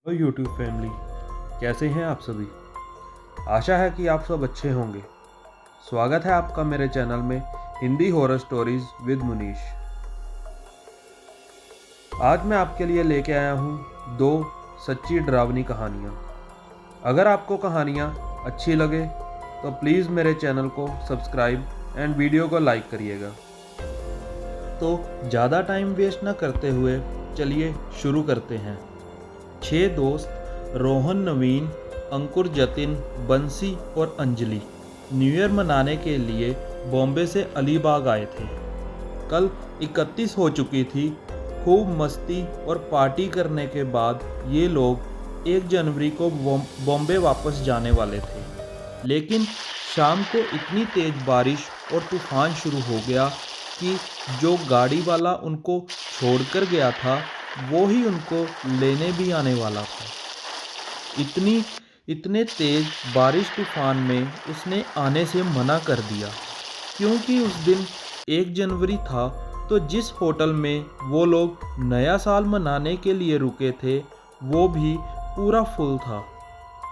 Hello YouTube family, कैसे हैं आप सभी। आशा है कि आप सब अच्छे होंगे। स्वागत है आपका मेरे चैनल में Hindi horror stories with Munish. आज मैं आपके लिए लेके आया हूँ दो सच्ची डरावनी कहानियाँ। अगर आपको कहानियाँ अच्छी लगे तो प्लीज़ मेरे चैनल को सब्सक्राइब एंड वीडियो को लाइक करिएगा। तो ज़्यादा टाइम वेस्ट ना करते हुए चलिए शुरू करते हैं। 6 दोस्त रोहन, नवीन, अंकुर, जतिन, बंसी और अंजलि न्यू ईयर मनाने के लिए बॉम्बे से अलीबाग आए थे। कल 31 हो चुकी थी। खूब मस्ती और पार्टी करने के बाद ये लोग 1 जनवरी को बॉम्बे वापस जाने वाले थे। लेकिन शाम को इतनी तेज बारिश और तूफान शुरू हो गया कि जो गाड़ी वाला उनको छोड़कर गया था वो ही उनको लेने भी आने वाला था। इतने तेज बारिश तूफान में उसने आने से मना कर दिया, क्योंकि उस दिन 1 जनवरी था। तो जिस होटल में वो लोग नया साल मनाने के लिए रुके थे वो भी पूरा फुल था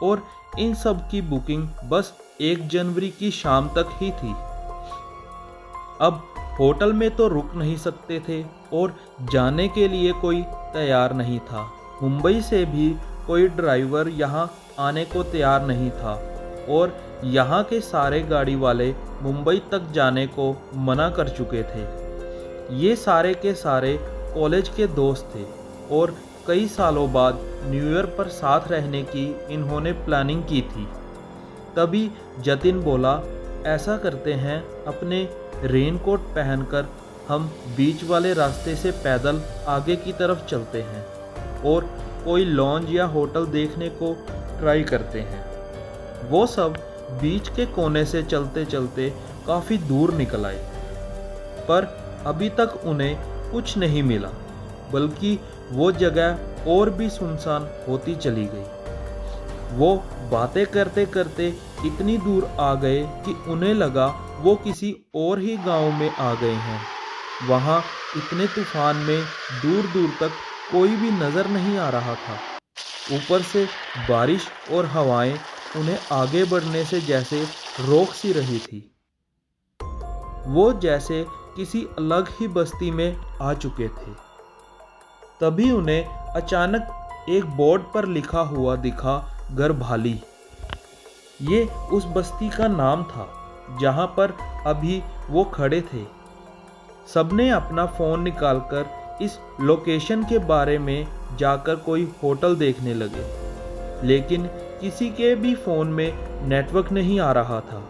और इन सब की बुकिंग बस 1 जनवरी की शाम तक ही थी। अब होटल में तो रुक नहीं सकते थे और जाने के लिए कोई तैयार नहीं था। मुंबई से भी कोई ड्राइवर यहाँ आने को तैयार नहीं था और यहाँ के सारे गाड़ी वाले मुंबई तक जाने को मना कर चुके थे। ये सारे के सारे कॉलेज के दोस्त थे और कई सालों बाद न्यू ईयर पर साथ रहने की इन्होंने प्लानिंग की थी। तभी जतिन बोला, ऐसा करते हैं, अपने रेनकोट पहनकर हम बीच वाले रास्ते से पैदल आगे की तरफ चलते हैं और कोई लॉन्ज या होटल देखने को ट्राई करते हैं। वो सब बीच के कोने से चलते चलते काफ़ी दूर निकल आए, पर अभी तक उन्हें कुछ नहीं मिला, बल्कि वो जगह और भी सुनसान होती चली गई। वो बातें करते करते इतनी दूर आ गए कि उन्हें लगा वो किसी और ही गांव में आ गए हैं। वहाँ इतने तूफान में दूर दूर तक कोई भी नज़र नहीं आ रहा था। ऊपर से बारिश और हवाएं उन्हें आगे बढ़ने से जैसे रोक सी रही थी। वो जैसे किसी अलग ही बस्ती में आ चुके थे। तभी उन्हें अचानक एक बोर्ड पर लिखा हुआ दिखा, गर्भाली। ये उस बस्ती का नाम था जहाँ पर अभी वो खड़े थे। सबने अपना फ़ोन निकालकर इस लोकेशन के बारे में जाकर कोई होटल देखने लगे, लेकिन किसी के भी फ़ोन में नेटवर्क नहीं आ रहा था।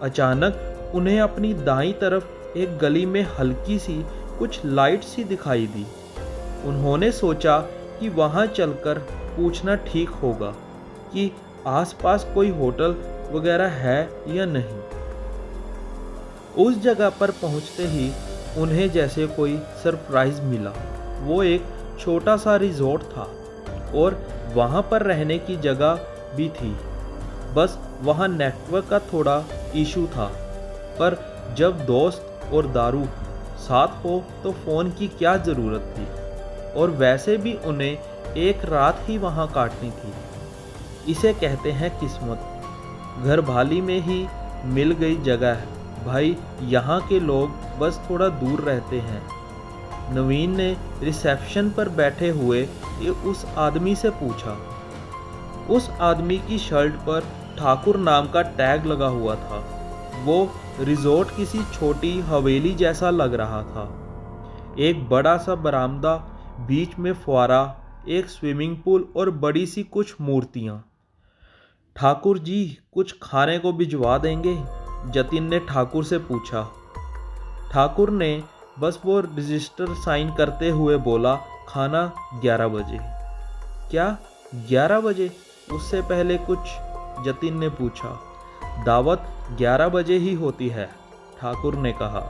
अचानक उन्हें अपनी दाईं तरफ एक गली में हल्की सी कुछ लाइट सी दिखाई दी। उन्होंने सोचा कि वहाँ चलकर पूछना ठीक होगा कि आसपास कोई होटल वगैरह है या नहीं। उस जगह पर पहुँचते ही उन्हें जैसे कोई सरप्राइज़ मिला। वो एक छोटा सा रिजॉर्ट था और वहाँ पर रहने की जगह भी थी, बस वहाँ नेटवर्क का थोड़ा इशू था। पर जब दोस्त और दारू साथ हो तो फ़ोन की क्या ज़रूरत थी, और वैसे भी उन्हें एक रात ही वहाँ काटनी थी। इसे कहते हैं किस्मत। घरभाली में ही मिल गई जगह है भाई। यहाँ के लोग बस थोड़ा दूर रहते हैं। नवीन ने रिसेप्शन पर बैठे हुए उस आदमी से पूछा। उस आदमी की शर्ट पर ठाकुर नाम का टैग लगा हुआ था। वो रिजॉर्ट किसी छोटी हवेली जैसा लग रहा था। एक बड़ा सा बरामदा, बीच में फुआरा, एक स्विमिंग पूल और बड़ी सी कुछ मूर्तियाँ। ठाकुर जी, कुछ खाने को भिजवा देंगे? जतिन ने ठाकुर से पूछा। ठाकुर ने बस वो रजिस्टर साइन करते हुए बोला, खाना 11 बजे। क्या 11 बजे? उससे पहले कुछ? जतिन ने पूछा। दावत 11 बजे ही होती है, ठाकुर ने कहा।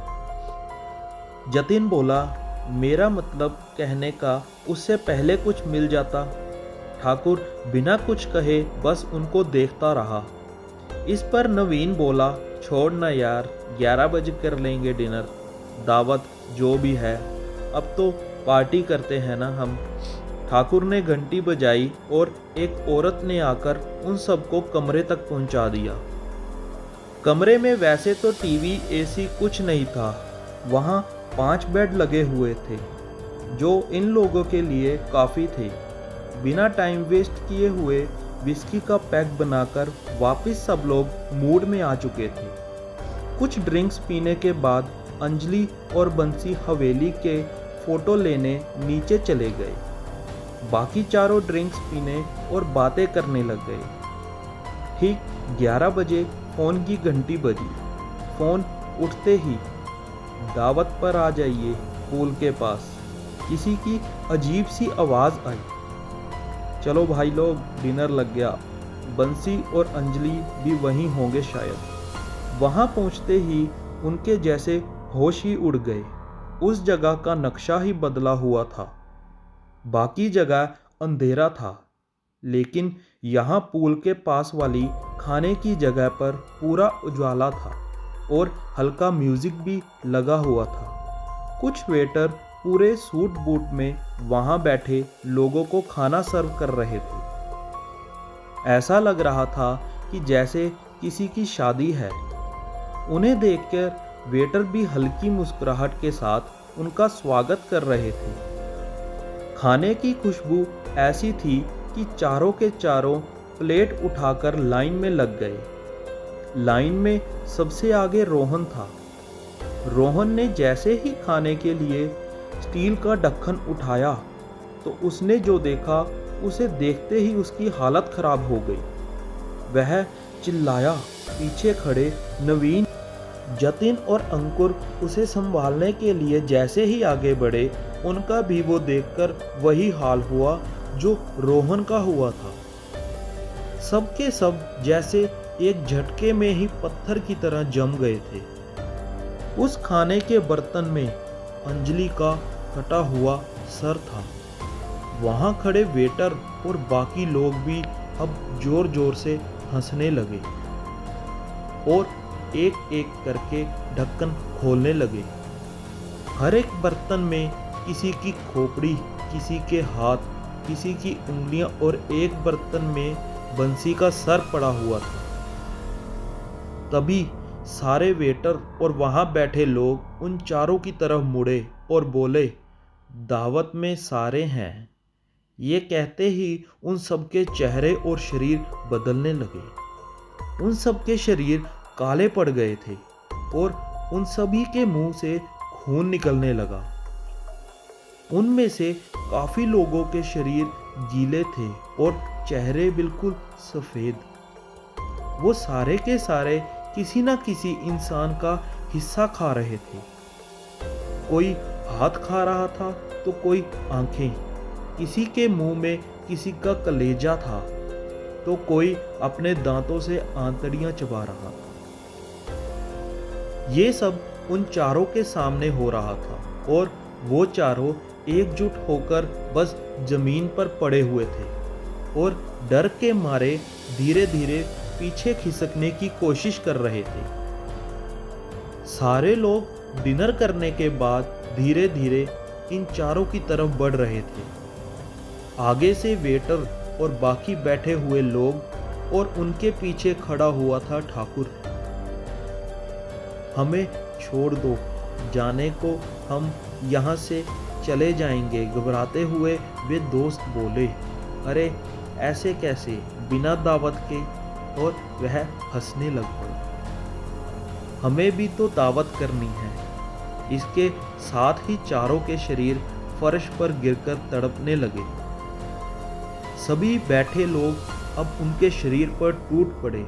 जतिन बोला, मेरा मतलब कहने का उससे पहले कुछ मिल जाता। ठाकुर बिना कुछ कहे बस उनको देखता रहा। इस पर नवीन बोला, छोड़ ना यार, 11 बजे कर लेंगे डिनर। दावत जो भी है, अब तो पार्टी करते हैं ना हम। ठाकुर ने घंटी बजाई और एक औरत ने आकर उन सबको कमरे तक पहुंचा दिया। कमरे में वैसे तो टीवी एसी कुछ नहीं था। वहाँ 5 बेड लगे हुए थे जो इन लोगों के लिए काफ़ी थे। बिना टाइम वेस्ट किए हुए विस्की का पैक बनाकर वापस सब लोग मूड में आ चुके थे। कुछ ड्रिंक्स पीने के बाद अंजलि और बंसी हवेली के फोटो लेने नीचे चले गए। बाकी चारों ड्रिंक्स पीने और बातें करने लग गए। ठीक 11 बजे फ़ोन की घंटी बजी। फ़ोन उठते ही दावत पर आ जाइए पूल के पास, किसी की अजीब सी आवाज़ आई। चलो भाई लोग, डिनर लग गया। बंसी और अंजलि भी वहीं होंगे शायद। वहाँ पहुँचते ही उनके जैसे होश ही उड़ गए। उस जगह का नक्शा ही बदला हुआ था। बाकी जगह अंधेरा था, लेकिन यहाँ पूल के पास वाली खाने की जगह पर पूरा उजाला था और हल्का म्यूजिक भी लगा हुआ था। कुछ वेटर पूरे सूट बूट में वहाँ बैठे लोगों को खाना सर्व कर रहे थे। ऐसा लग रहा था कि जैसे किसी की शादी है। उन्हें देखकर वेटर भी हल्की मुस्कुराहट के साथ उनका स्वागत कर रहे थे। खाने की खुशबू ऐसी थी कि चारों के चारों प्लेट उठाकर लाइन में लग गए। लाइन में सबसे आगे रोहन था। रोहन ने जैसे ही खाने के लिए स्टील का ढक्कन उठाया तो उसने जो देखा, उसे देखते ही उसकी हालत खराब हो गई। वह चिल्लाया। पीछे खड़े नवीन, जतिन और अंकुर उसे संभालने के लिए जैसे ही आगे बढ़े, उनका भी वो देखकर वही हाल हुआ जो रोहन का हुआ था। सबके सब जैसे एक झटके में ही पत्थर की तरह जम गए थे। उस खाने के बर्तन में अंजलि का कटा हुआ सर था। वहां खड़े वेटर और बाकी लोग भी अब जोर जोर से हंसने लगे और एक एक करके ढक्कन खोलने लगे। हर एक बर्तन में किसी की खोपड़ी, किसी के हाथ, किसी की उंगलियां और एक बर्तन में बंसी का सर पड़ा हुआ था। तभी सारे वेटर और वहां बैठे लोग उन चारों की तरफ मुड़े और बोले, दावत में सारे हैं। ये कहते ही उन सबके चेहरे और शरीर बदलने लगे। उन सबके शरीर काले पड़ गए थे और उन सभी के मुंह से खून निकलने लगा। उनमें से काफी लोगों के शरीर गीले थे और चेहरे बिल्कुल सफेद। वो सारे के सारे किसी न किसी इंसान का हिस्सा खा रहे थे। कोई हाथ खा रहा था तो कोई आंखें, किसी के मुंह में किसी का कलेजा था तो कोई अपने दांतों से आंतड़ियां चबा रहा था। ये सब उन चारों के सामने हो रहा था और वो चारों एकजुट होकर बस जमीन पर पड़े हुए थे और डर के मारे धीरे धीरे पीछे खिसकने की कोशिश कर रहे थे। सारे लोग डिनर करने के बाद धीरे धीरे इन चारों की तरफ बढ़ रहे थे। आगे से वेटर और बाकी बैठे हुए लोग और उनके पीछे खड़ा हुआ था ठाकुर। हमें छोड़ दो, जाने को हम यहाँ से चले जाएंगे, घबराते हुए वे दोस्त बोले। अरे ऐसे कैसे, बिना दावत के? और वह हंसने लग पड़ा। हमें भी तो दावत करनी है। इसके साथ ही चारों के शरीर फर्श पर गिरकर तड़पने लगे। सभी बैठे लोग अब उनके शरीर पर टूट पड़े।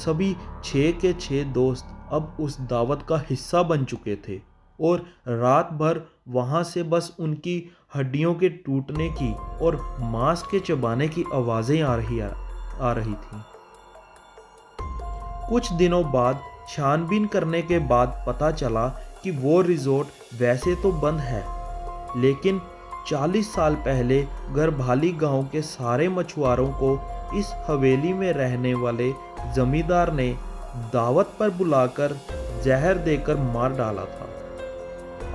सभी 6 के 6 दोस्त अब उस दावत का हिस्सा बन चुके थे और रात भर वहां से बस उनकी हड्डियों के टूटने की और मांस के चबाने की आवाजें आ रही थी। कुछ दिनों बाद छानबीन करने के बाद पता चला कि वो रिजॉर्ट वैसे तो बंद है, लेकिन 40 साल पहले गरभाली गांव के सारे मछुआरों को इस हवेली में रहने वाले जमींदार ने दावत पर बुलाकर जहर देकर मार डाला था।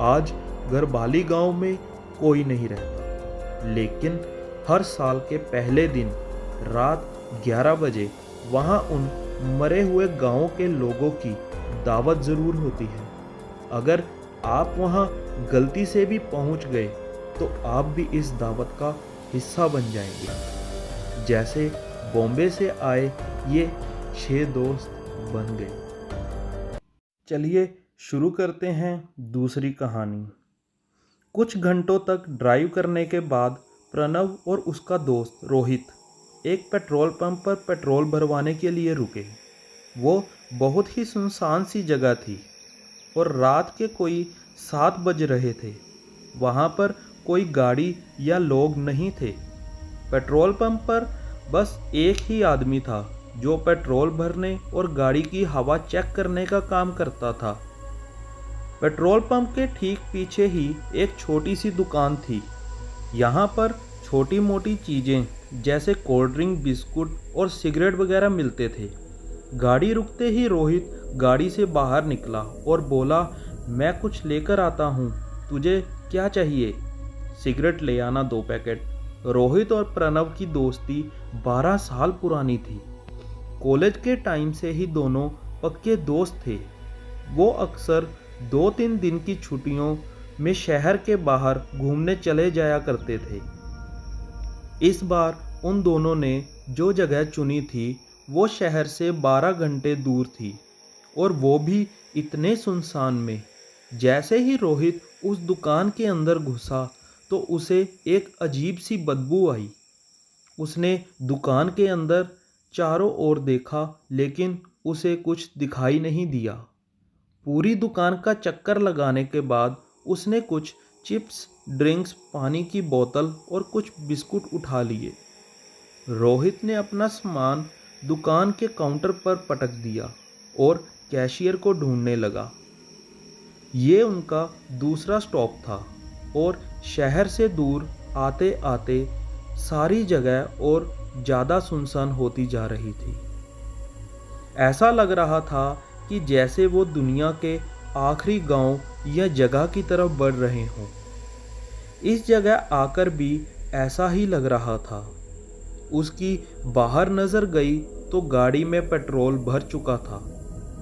आज गरभाली गांव में कोई नहीं रहता। लेकिन हर साल के पहले दिन रात 11 बजे वहाँ उन मरे हुए गांवों के लोगों की दावत ज़रूर होती है। अगर आप वहाँ गलती से भी पहुँच गए तो आप भी इस दावत का हिस्सा बन जाएंगे। जैसे बॉम्बे से आए ये 6 दोस्त बन गए। चलिए शुरू करते हैं दूसरी कहानी। कुछ घंटों तक ड्राइव करने के बाद प्रणव और उसका दोस्त रोहित एक पेट्रोल पंप पर पेट्रोल भरवाने के लिए रुके। वो बहुत ही सुनसान सी जगह थी और रात के कोई 7 बज रहे थे। वहाँ पर कोई गाड़ी या लोग नहीं थे। पेट्रोल पंप पर बस एक ही आदमी था जो पेट्रोल भरने और गाड़ी की हवा चेक करने का काम करता था। पेट्रोल पंप के ठीक पीछे ही एक छोटी सी दुकान थी। यहाँ पर छोटी मोटी चीज़ें जैसे कोल्ड ड्रिंक, बिस्कुट और सिगरेट वगैरह मिलते थे। गाड़ी रुकते ही रोहित गाड़ी से बाहर निकला और बोला, मैं कुछ लेकर आता हूँ, तुझे क्या चाहिए? सिगरेट ले आना 2 पैकेट। रोहित और प्रणव की दोस्ती 12 साल पुरानी थी। कॉलेज के टाइम से ही दोनों पक्के दोस्त थे। वो अक्सर 2-3 दिन की छुट्टियों में शहर के बाहर घूमने चले जाया करते थे। इस बार उन दोनों ने जो जगह चुनी थी वो शहर से 12 घंटे दूर थी और वो भी इतने सुनसान में। जैसे ही रोहित उस दुकान के अंदर घुसा तो उसे एक अजीब सी बदबू आई। उसने दुकान के अंदर चारों ओर देखा लेकिन उसे कुछ दिखाई नहीं दिया। पूरी दुकान का चक्कर लगाने के बाद उसने कुछ चिप्स, ड्रिंक्स, पानी की बोतल और कुछ बिस्कुट उठा लिए। रोहित ने अपना सामान दुकान के काउंटर पर पटक दिया और कैशियर को ढूंढने लगा। ये उनका दूसरा स्टॉप था और शहर से दूर आते आते सारी जगह और ज़्यादा सुनसान होती जा रही थी। ऐसा लग रहा था कि जैसे वो दुनिया के आखिरी गांव या जगह की तरफ बढ़ रहे हों। इस जगह आकर भी ऐसा ही लग रहा था। उसकी बाहर नज़र गई तो गाड़ी में पेट्रोल भर चुका था।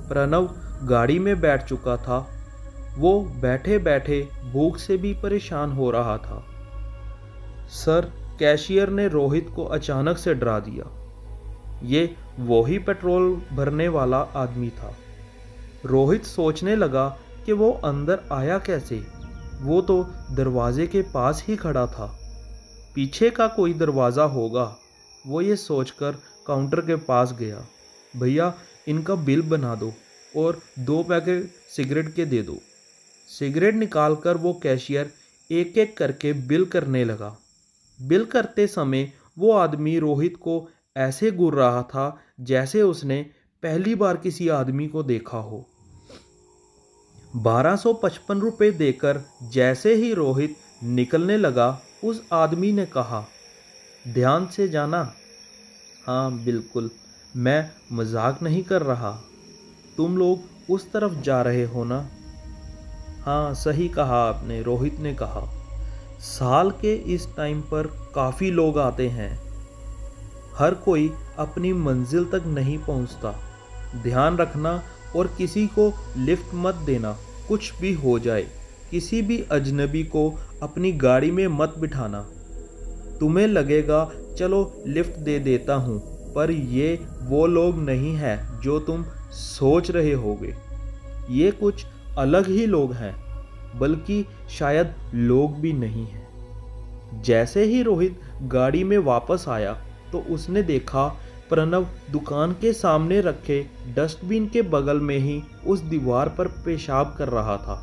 प्रणव गाड़ी में बैठ चुका था। वो बैठे बैठे भूख से भी परेशान हो रहा था। सर, कैशियर ने रोहित को अचानक से डरा दिया। ये वही पेट्रोल भरने वाला आदमी था। रोहित सोचने लगा कि वो अंदर आया कैसे। वो तो दरवाजे के पास ही खड़ा था। पीछे का कोई दरवाज़ा होगा। वो ये सोचकर काउंटर के पास गया। भैया, इनका बिल बना दो और 2 पैकेट सिगरेट के दे दो। सिगरेट निकालकर वो कैशियर एक एक करके बिल करने लगा। बिल करते समय वो आदमी रोहित को ऐसे घूर रहा था जैसे उसने पहली बार किसी आदमी को देखा हो। 1255 रुपये देकर जैसे ही रोहित निकलने लगा, उस आदमी ने कहा, ध्यान से जाना। हाँ बिल्कुल, मैं मजाक नहीं कर रहा। तुम लोग उस तरफ जा रहे हो ना? हाँ सही कहा आपने, रोहित ने कहा। साल के इस टाइम पर काफ़ी लोग आते हैं। हर कोई अपनी मंजिल तक नहीं पहुंचता। ध्यान रखना और किसी को लिफ्ट मत देना। कुछ भी हो जाए, किसी भी अजनबी को अपनी गाड़ी में मत बिठाना। तुम्हें लगेगा चलो लिफ्ट दे देता हूँ, पर ये वो लोग नहीं हैं जो तुम सोच रहे होगे। ये कुछ अलग ही लोग हैं, बल्कि शायद लोग भी नहीं हैं। जैसे ही रोहित गाड़ी में वापस आया तो उसने देखा प्रणव दुकान के सामने रखे डस्टबिन के बगल में ही उस दीवार पर पेशाब कर रहा था।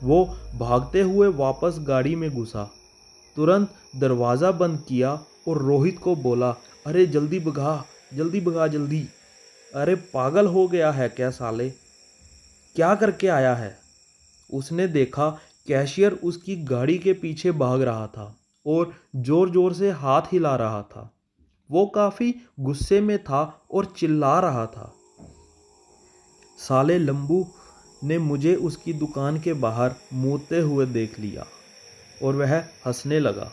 वो भागते हुए वापस गाड़ी में घुसा, तुरंत दरवाज़ा बंद किया और रोहित को बोला, अरे जल्दी भगा, जल्दी भगा, जल्दी। अरे पागल हो गया है क्या साले? क्या करके आया है? उसने देखा कैशियर उसकी गाड़ी के पीछे भाग रहा था और ज़ोर ज़ोर से हाथ हिला रहा था। वो काफ़ी गुस्से में था और चिल्ला रहा था, साले लंबू ने मुझे उसकी दुकान के बाहर मूतते हुए देख लिया। और वह हंसने लगा।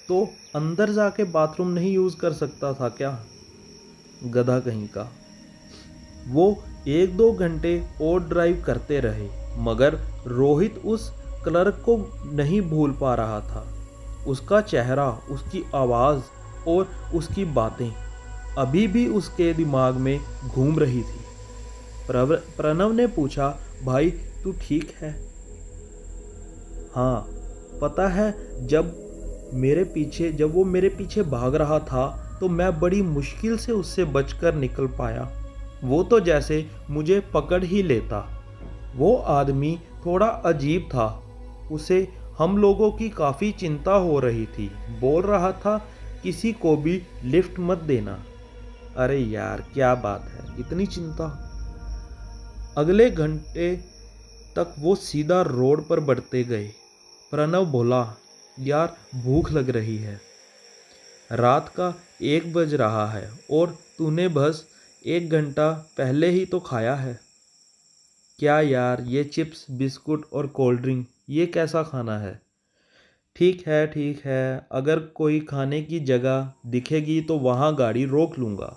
तो अंदर जाके बाथरूम नहीं यूज़ कर सकता था क्या? गधा कहीं का। वो 1-2 घंटे और ड्राइव करते रहे, मगर रोहित उस क्लर्क को नहीं भूल पा रहा था। उसका चेहरा, उसकी आवाज़ और उसकी बातें अभी भी उसके दिमाग में घूम रही थी। प्रणव ने पूछा, भाई तू ठीक है? हाँ, पता है जब वो मेरे पीछे भाग रहा था तो मैं बड़ी मुश्किल से उससे बचकर निकल पाया। वो तो जैसे मुझे पकड़ ही लेता। वो आदमी थोड़ा अजीब था। उसे हम लोगों की काफ़ी चिंता हो रही थी। बोल रहा था किसी को भी लिफ्ट मत देना। अरे यार क्या बात है, इतनी चिंता। अगले घंटे तक वो सीधा रोड पर बढ़ते गए। प्रणव बोला, यार भूख लग रही है। रात का 1 बज रहा है और तूने बस 1 घंटा पहले ही तो खाया है। क्या यार, ये चिप्स, बिस्कुट और कोल्ड ड्रिंक, ये कैसा खाना है? ठीक है, अगर कोई खाने की जगह दिखेगी तो वहाँ गाड़ी रोक लूँगा।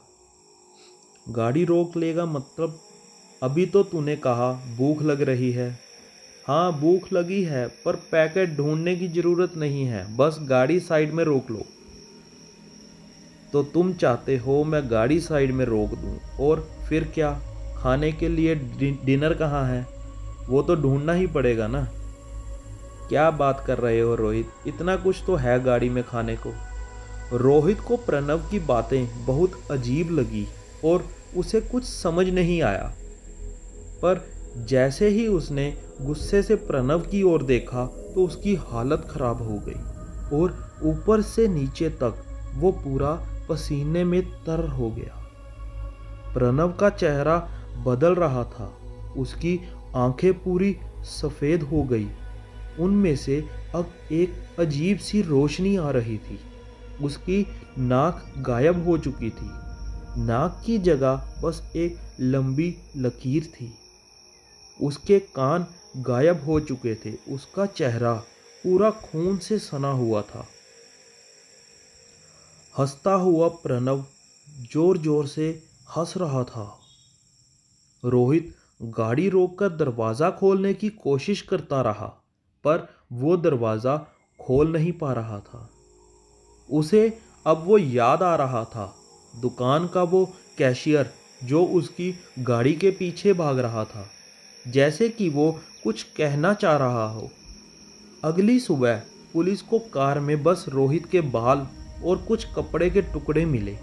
गाड़ी रोक लेगा मतलब? अभी तो तूने कहा भूख लग रही है। हाँ भूख लगी है, पर पैकेट ढूंढने की ज़रूरत नहीं है, बस गाड़ी साइड में रोक लो। तो तुम चाहते हो मैं गाड़ी साइड में रोक दूं, और फिर क्या? खाने के लिए डिनर कहाँ है? वो तो ढूंढना ही पड़ेगा ना। क्या बात कर रहे हो रोहित, इतना कुछ तो है गाड़ी में खाने को। रोहित को प्रणव की बातें बहुत अजीब लगी और उसे कुछ समझ नहीं आया। पर जैसे ही उसने गुस्से से प्रणव की ओर देखा तो उसकी हालत खराब हो गई और ऊपर से नीचे तक वो पूरा पसीने में तर हो गया। प्रणव का चेहरा बदल रहा था। उसकी आंखें पूरी सफ़ेद हो गई। उनमें से अब एक अजीब सी रोशनी आ रही थी। उसकी नाक गायब हो चुकी थी। नाक की जगह बस एक लंबी लकीर थी। उसके कान गायब हो चुके थे। उसका चेहरा पूरा खून से सना हुआ था। हंसता हुआ प्रणव जोर जोर से हंस रहा था। रोहित गाड़ी रोककर दरवाज़ा खोलने की कोशिश करता रहा, पर वो दरवाज़ा खोल नहीं पा रहा था। उसे अब वो याद आ रहा था, दुकान का वो कैशियर जो उसकी गाड़ी के पीछे भाग रहा था, जैसे कि वो कुछ कहना चाह रहा हो। अगली सुबह पुलिस को कार में बस रोहित के बाल और कुछ कपड़े के टुकड़े मिले।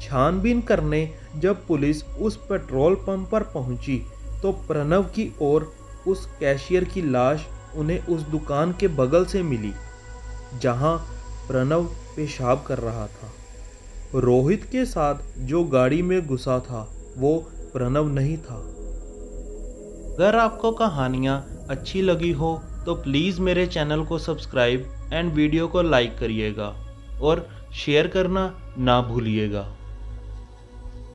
छानबीन करने जब पुलिस उस पेट्रोल पंप पर पहुंची तो प्रणव की और उस कैशियर की लाश उन्हें उस दुकान के बगल से मिली जहां प्रणव पेशाब कर रहा था। रोहित के साथ जो गाड़ी में घुसा था वो प्रणव नहीं था। अगर आपको कहानियाँ अच्छी लगी हो तो प्लीज़ मेरे चैनल को सब्सक्राइब एंड वीडियो को लाइक करिएगा और शेयर करना ना भूलिएगा।